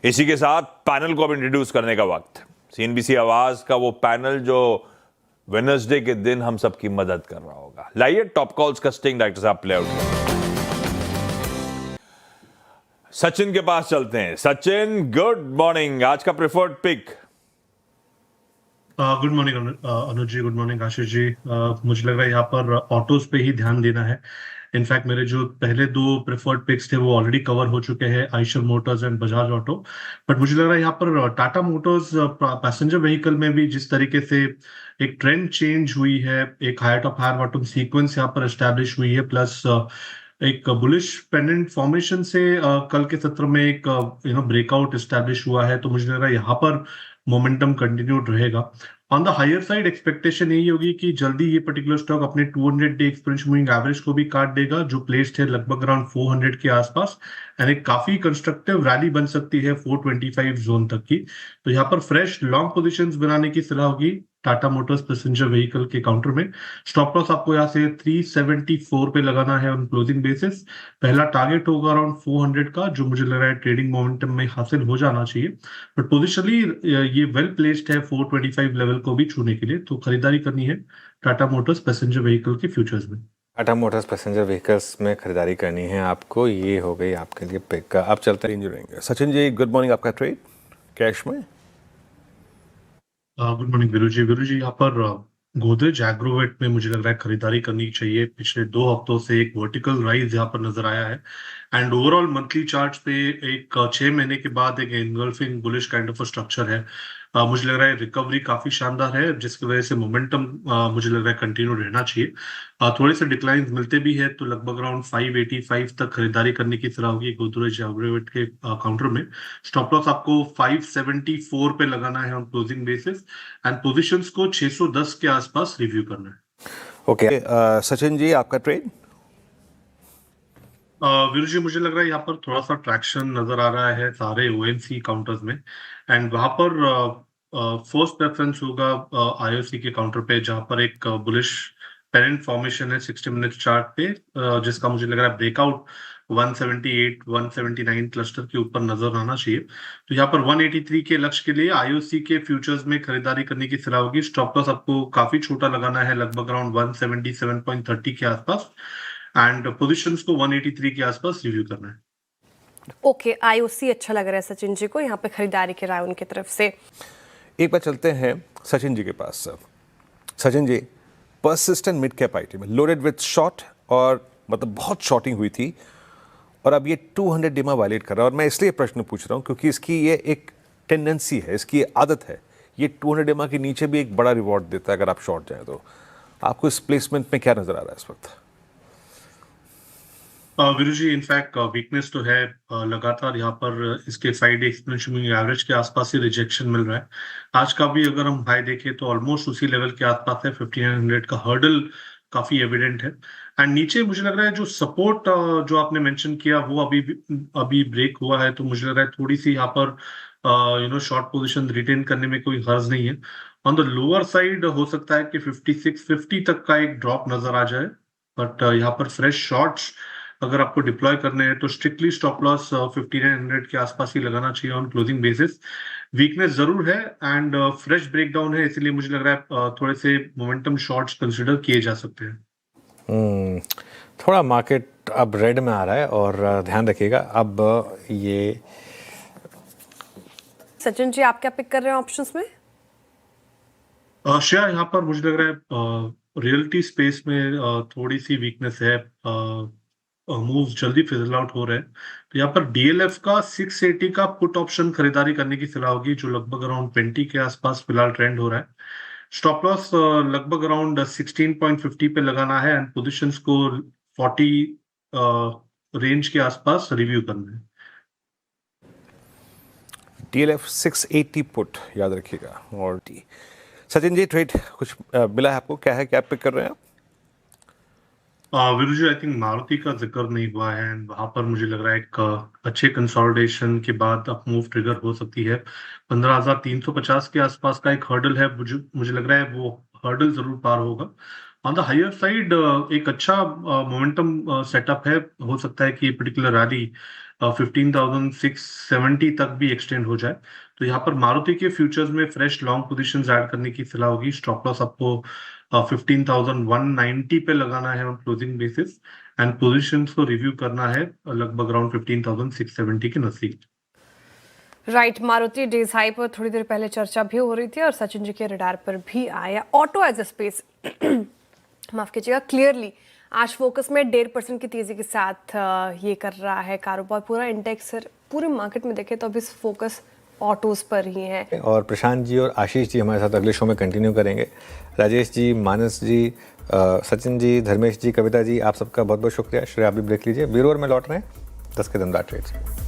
इसी के साथ पैनल को अब इंट्रोड्यूस करने का वक्त। सीएनबीसी आवाज का वो पैनल जो वेडनेसडे के दिन हम सबकी मदद कर रहा होगा। लाइए टॉप कॉल्स का स्टिंग डायरेक्टर साहब प्ले आउट करें। सचिन के पास चलते हैं। Sachin, good morning. आज का प्रेफर्ड पिक। गुड मॉर्निंग अनुज जी, गुड मॉर्निंग आशीष जी। मुझे लग रहा है यहाँ पर ऑटोज पे ही ध्यान देना है। इनफैक्ट मेरे जो पहले दो प्रेफर्ड पिक्स थे वो ऑलरेडी कवर हो चुके हैं, Eicher Motors and Bajaj auto. But मुझे लग रहा है यहाँ पर टाटा मोटर्स पैसेंजर व्हीकल में भी जिस तरीके से एक ट्रेंड चेंज हुई है, एक higher top higher bottom sequence यहाँ पर एस्टैब्लिश हुई है, प्लस एक बुलिश पेंडेंट फॉर्मेशन से कल के सत्र में एक ब्रेकआउट एस्टैब्लिश हुआ है। तो मुझे लग रहा है यहाँ पर मोमेंटम कंटिन्यूड रहेगा। On the higher side expectation यही होगी कि जल्दी ये पर्टिकुलर स्टॉक अपने 200 डे एक्सपोनेंशियल मूविंग एवरेज को भी काट देगा, जो प्लेस्ड है लगभग अराउंड 400 के आसपास, एंड एक काफी कंस्ट्रक्टिव रैली बन सकती है 425 जोन तक की। तो यहाँ पर फ्रेश लॉन्ग पोजीशंस बनाने की सलाह होगी टाटा मोटर्स पैसेंजर व्हीकल के काउंटर में। स्टॉप लॉस आपको यहाँ से 374 पे लगाना है ऑन क्लोजिंग बेसिस। पहला टारगेट होगा अराउंड 400 का, जो मुझे लग रहा है ट्रेडिंग मोमेंटम में हासिल हो जाना चाहिए। बट पोजिशनली ये वेल प्लेस्ड है 425 लेवल को भी छूने के लिए। तो खरीदारी करनी है टाटा मोटर्स पैसेंजर व्हीकल के फ्यूचर्स में। टाटा मोटर्स पैसेंजर व्हीकल्स में खरीदारी करनी है आपको, ये हो गई आपके लिए पिक। अब चलते हैं सचिन जी, गुड मॉर्निंग। आपका ट्रेड कैश में। गुड मॉर्निंग वीरू जी। वीरू जी, यहाँ पर गोदरेज एग्रोवेट में मुझे लग रहा है खरीदारी करनी चाहिए। पिछले 2 हफ्तों से एक वर्टिकल राइज यहाँ पर नजर आया है, एंड ओवरऑल मंथली चार्ट पे एक 6 महीने के बाद एक engulfing bullish kind of structure है। मुझे लग रहा है रिकवरी काफी शानदार है, जिसकी वजह से मोमेंटम मुझे लग रहा है कंटिन्यू रहना चाहिए। थोड़े से डिक्लाइन मिलते भी है तो लगभग अराउंड 585 तक खरीदारी करने की सलाह होगी गोदरेज एग्रोवेट के काउंटर में। स्टॉप लॉस आपको 574 पे लगाना है on closing basis, and positions को 610 के आसपास रिव्यू करना है। ओके सचिन जी, आपका ट्रेड। वीरू जी, मुझे लग रहा है यहाँ पर थोड़ा सा ट्रैक्शन नजर आ रहा है सारे ओएनसी काउंटर्स में, एंड वहां पर फर्स्ट प्रेफरेंस होगा आईओसी के काउंटर पे, जहां पर एक बुलिश पेरेंट फॉर्मेशन है 60 मिनट चार्ट पे, जिसका मुझे लग रहा है ब्रेकआउट 178 179 क्लस्टर के ऊपर नजर आना चाहिए। तो यहाँ पर 183 के लक्ष्य के लिए आईओसी के फ्यूचर्स में खरीदारी करने की सलाह होगी। स्टॉप लॉस आपको काफी छोटा लगाना है, लगभग अराउंड 177.30 के आसपास, एंड पोजीशंस को 183 के आसपास रिव्यू करना है। ओके, आईओसी अच्छा लग रहा है सचिन जी को, यहाँ पे खरीदारी की राय उनकी तरफ से। एक बार चलते हैं सचिन जी के पास। Sachin ji, persistent mid cap IT में लोडेड विथ शॉर्ट, और मतलब बहुत शॉर्टिंग हुई थी, और अब ये 200 डिमा वायलेट कर रहा है। और मैं इसलिए प्रश्न पूछ रहा हूँ क्योंकि इसकी ये एक टेंडेंसी है, इसकी आदत है, ये 200 डिमा के नीचे भी एक बड़ा रिवॉर्ड देता है अगर आप शॉर्ट जाए तो। आपको इस प्लेसमेंट में क्या नजर आ रहा है इस वक्त? वीरू जी, इनफैक्ट वीकनेस तो है लगातार यहाँ पर इसके 5 डे एक्सपोनेंशियल मूविंग एवरेज के आसपास ही रिजेक्शन मिल रहा है। आज का भी अगर हम हाई देखें तो ऑलमोस्ट उसी लेवल के आसपास है, 1500 का हर्डल काफी एविडेंट है। एंड नीचे मुझे लग रहा है जो सपोर्ट जो आपने मेंशन किया वो अभी ब्रेक हुआ है, तो मुझे लग रहा है थोड़ी सी यहाँ पर शॉर्ट पोजीशन रिटेन करने में कोई हर्ज नहीं है। ऑन द लोअर साइड हो सकता है कि 5650 तक का एक ड्रॉप नजर आ जाए, बट यहाँ पर फ्रेश शॉर्ट्स अगर आपको डिप्लॉय करने हैं तो स्ट्रिक्टली स्टॉप लॉस 5900 के आसपास ही लगाना चाहिए ऑन क्लोजिंग बेसिस। वीकनेस जरूर है एंड फ्रेश ब्रेकडाउन है, इसलिए मुझे लग रहा है थोड़े से मोमेंटम शॉर्ट्स कंसिडर किए जा सकते हैं। थोड़ा मार्केट अब रेड में आ रहा है, और ध्यान रखिएगा अब ये। सचिन जी, आप क्या पिक कर रहे हैं ऑप्शंस में? शेयर यहाँ पर मुझे लग रहा है रियलिटी स्पेस में थोड़ी सी वीकनेस है, मूव्स जल्दी फिजल आउट हो रहे हैं। तो यहाँ पर डीएलएफ का 680 का पुट ऑप्शन खरीदारी करने की सलाह होगी, जो लगभग अराउंड 20 के आसपास फिलहाल ट्रेंड हो रहा है। स्टॉप लॉस लगभग अराउंड 16.50 पे लगाना है, एंड पोजीशंस को 40 रेंज के आसपास रिव्यू करना है। DLF 680 पुट याद रखिएगा। और सचिन जी, ट्रेड कुछ मिला है आपको? क्या है, क्या पिक कर रहे हैं आप? वीरू जी, आई थिंक मारुति का जिक्र नहीं हुआ है, एंड वहां पर मुझे लग रहा है एक अच्छे कंसोलिडेशन के बाद अप मूव ट्रिगर हो सकती है। 15,350 के आसपास का एक हर्डल है, मुझे लग रहा है वो हर्डल जरूर पार होगा। ऑन द हायर साइड एक अच्छा मोमेंटम सेटअप है, हो सकता है कि पर्टिकुलर रैली 15,670 तक भी एक्सटेंड हो जाए। तो यहाँ पर मारुति के फ्यूचर्स में फ्रेश लॉन्ग पोजीशंस ऐड करने की सलाह होगी। स्टॉप लॉस आपको 15,190 पे लगाना है on closing basis, and positions को रिव्यू करना है लगभग अराउंड 15,670 के नजदीक। राइट, मारुति डेज हाई पर थोड़ी देर पहले चर्चा भी हो रही थी और सचिन जी के रडार पर भी आया। ऑटो एज अ स्पेस माफ कीजिएगा, क्लियरली आज फोकस में 1.5% की तेजी के साथ ये कर रहा है कारोबार। पूरा इंडेक्स पूरे मार्केट में देखें तो अभी फोकस ऑटोज पर ही है। और प्रशांत जी और आशीष जी हमारे साथ अगले शो में कंटिन्यू करेंगे। राजेश जी, मानस जी, सचिन जी, धर्मेश जी, कविता जी, आप सबका बहुत बहुत शुक्रिया। श्रेया, आप भी ब्रेक लीजिए। ब्यूरो में लौट रहे हैं 10 कदम ट्रेड्स।